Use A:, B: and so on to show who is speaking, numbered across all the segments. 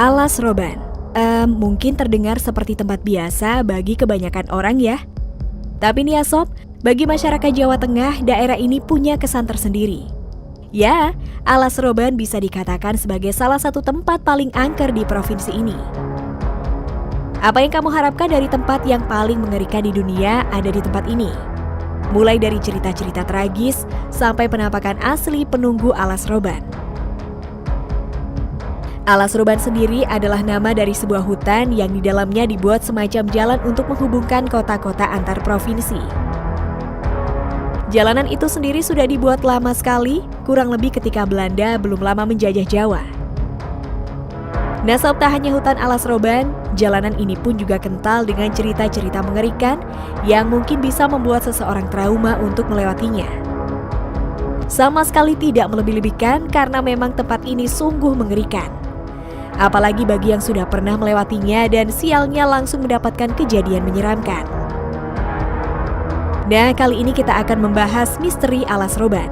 A: Alas Roban. Mungkin terdengar seperti tempat biasa bagi kebanyakan orang ya. Tapi nih ya sob, bagi masyarakat Jawa Tengah, daerah ini punya kesan tersendiri. Ya, Alas Roban bisa dikatakan sebagai salah satu tempat paling angker di provinsi ini. Apa yang kamu harapkan dari tempat yang paling mengerikan di dunia ada di tempat ini? Mulai dari cerita-cerita tragis sampai penampakan asli penunggu Alas Roban. Alas Roban sendiri adalah nama dari sebuah hutan yang di dalamnya dibuat semacam jalan untuk menghubungkan kota-kota antar provinsi. Jalanan itu sendiri sudah dibuat lama sekali, kurang lebih ketika Belanda belum lama menjajah Jawa. Nah sob, tak hanya hutan Alas Roban, jalanan ini pun juga kental dengan cerita-cerita mengerikan yang mungkin bisa membuat seseorang trauma untuk melewatinya. Sama sekali tidak melebih-lebihkan karena memang tempat ini sungguh mengerikan. Apalagi bagi yang sudah pernah melewatinya dan sialnya langsung mendapatkan kejadian menyeramkan. Nah, kali ini kita akan membahas misteri Alas Roban.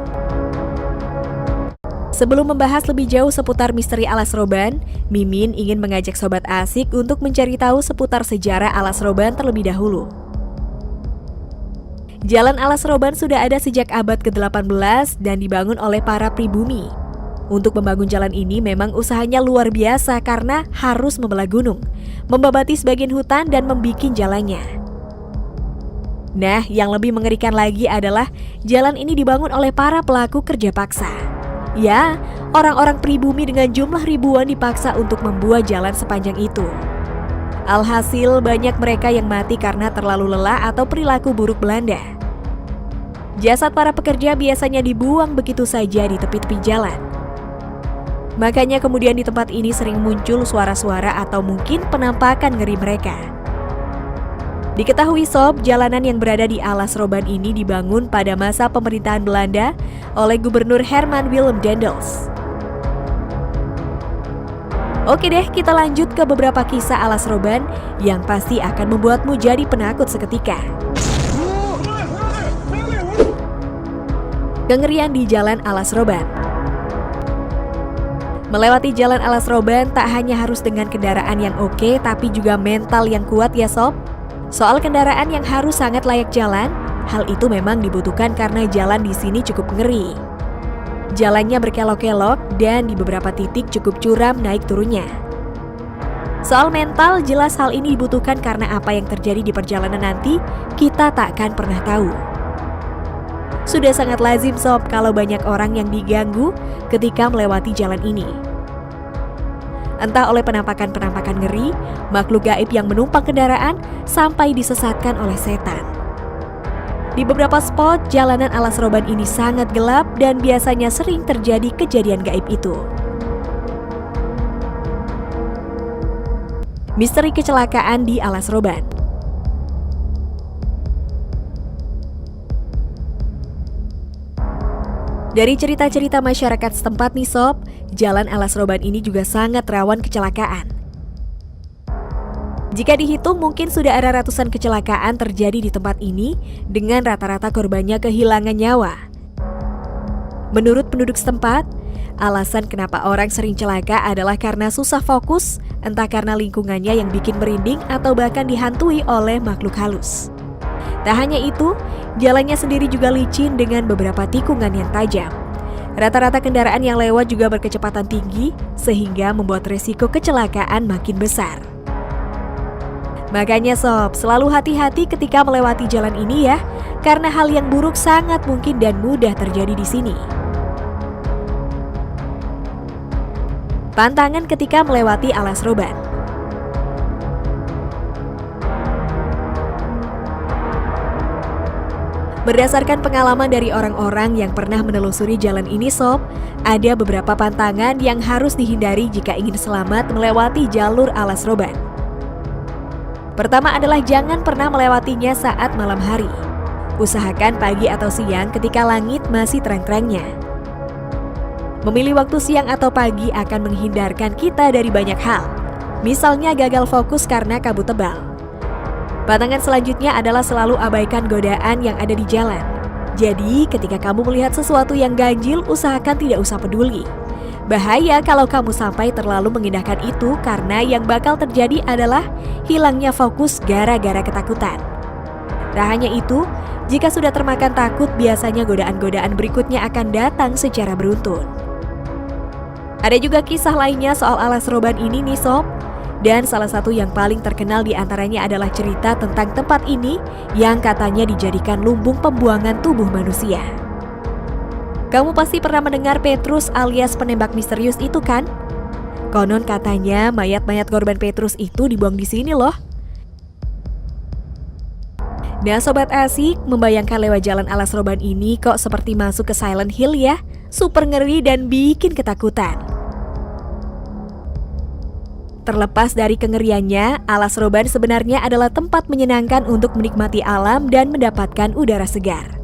A: Sebelum membahas lebih jauh seputar misteri Alas Roban, Mimin ingin mengajak sobat asik untuk mencari tahu seputar sejarah Alas Roban terlebih dahulu. Jalan Alas Roban sudah ada sejak abad ke-18 dan dibangun oleh para pribumi. Untuk membangun jalan ini memang usahanya luar biasa karena harus membelah gunung, membabati sebagian hutan dan membikin jalannya. Nah, yang lebih mengerikan lagi adalah jalan ini dibangun oleh para pelaku kerja paksa. Ya, orang-orang pribumi dengan jumlah ribuan dipaksa untuk membuat jalan sepanjang itu. Alhasil banyak mereka yang mati karena terlalu lelah atau perilaku buruk Belanda. Jasad para pekerja biasanya dibuang begitu saja di tepi-tepi jalan. Makanya kemudian di tempat ini sering muncul suara-suara atau mungkin penampakan ngeri mereka. Diketahui sob, jalanan yang berada di Alas Roban ini dibangun pada masa pemerintahan Belanda oleh Gubernur Herman Willem Daendels. Oke deh, kita lanjut ke beberapa kisah Alas Roban yang pasti akan membuatmu jadi penakut seketika. Kengerian di Jalan Alas Roban. Melewati Jalan Alas Roban tak hanya harus dengan kendaraan yang oke, tapi juga mental yang kuat ya sob. Soal kendaraan yang harus sangat layak jalan, hal itu memang dibutuhkan karena jalan di sini cukup ngeri. Jalannya berkelok-kelok dan di beberapa titik cukup curam naik turunnya. Soal mental, jelas hal ini dibutuhkan karena apa yang terjadi di perjalanan nanti kita takkan pernah tahu. Sudah sangat lazim sob kalau banyak orang yang diganggu ketika melewati jalan ini. Entah oleh penampakan-penampakan ngeri, makhluk gaib yang menumpang kendaraan, sampai disesatkan oleh setan. Di beberapa spot, jalanan Alas Roban ini sangat gelap dan biasanya sering terjadi kejadian gaib itu. Misteri kecelakaan di Alas Roban. Dari cerita-cerita masyarakat setempat nih sob, jalan Alas Roban ini juga sangat rawan kecelakaan. Jika dihitung mungkin sudah ada ratusan kecelakaan terjadi di tempat ini dengan rata-rata korbannya kehilangan nyawa. Menurut penduduk setempat, alasan kenapa orang sering celaka adalah karena susah fokus, entah karena lingkungannya yang bikin merinding atau bahkan dihantui oleh makhluk halus. Tak hanya itu, jalannya sendiri juga licin dengan beberapa tikungan yang tajam. Rata-rata kendaraan yang lewat juga berkecepatan tinggi, sehingga membuat resiko kecelakaan makin besar. Makanya sob, selalu hati-hati ketika melewati jalan ini ya, karena hal yang buruk sangat mungkin dan mudah terjadi di sini. Pantangan ketika melewati Alas Roban. Berdasarkan pengalaman dari orang-orang yang pernah menelusuri jalan ini sob, ada beberapa pantangan yang harus dihindari jika ingin selamat melewati jalur Alas Roban. Pertama adalah jangan pernah melewatinya saat malam hari. Usahakan pagi atau siang ketika langit masih terang-terangnya. Memilih waktu siang atau pagi akan menghindarkan kita dari banyak hal. Misalnya gagal fokus karena kabut tebal. Pantangan selanjutnya adalah selalu abaikan godaan yang ada di jalan. Jadi, ketika kamu melihat sesuatu yang ganjil, usahakan tidak usah peduli. Bahaya kalau kamu sampai terlalu mengindahkan itu karena yang bakal terjadi adalah hilangnya fokus gara-gara ketakutan. Tak hanya itu, jika sudah termakan takut biasanya godaan-godaan berikutnya akan datang secara beruntun. Ada juga kisah lainnya soal alas roban ini nih sob. Dan salah satu yang paling terkenal diantaranya adalah cerita tentang tempat ini yang katanya dijadikan lumbung pembuangan tubuh manusia. Kamu pasti pernah mendengar Petrus alias penembak misterius itu kan? Konon katanya mayat-mayat korban Petrus itu dibuang di sini loh. Nah Sobat Asik, membayangkan lewat jalan alas roban ini kok seperti masuk ke Silent Hill ya? Super ngeri dan bikin ketakutan. Terlepas dari kengeriannya, alas roban sebenarnya adalah tempat menyenangkan untuk menikmati alam dan mendapatkan udara segar.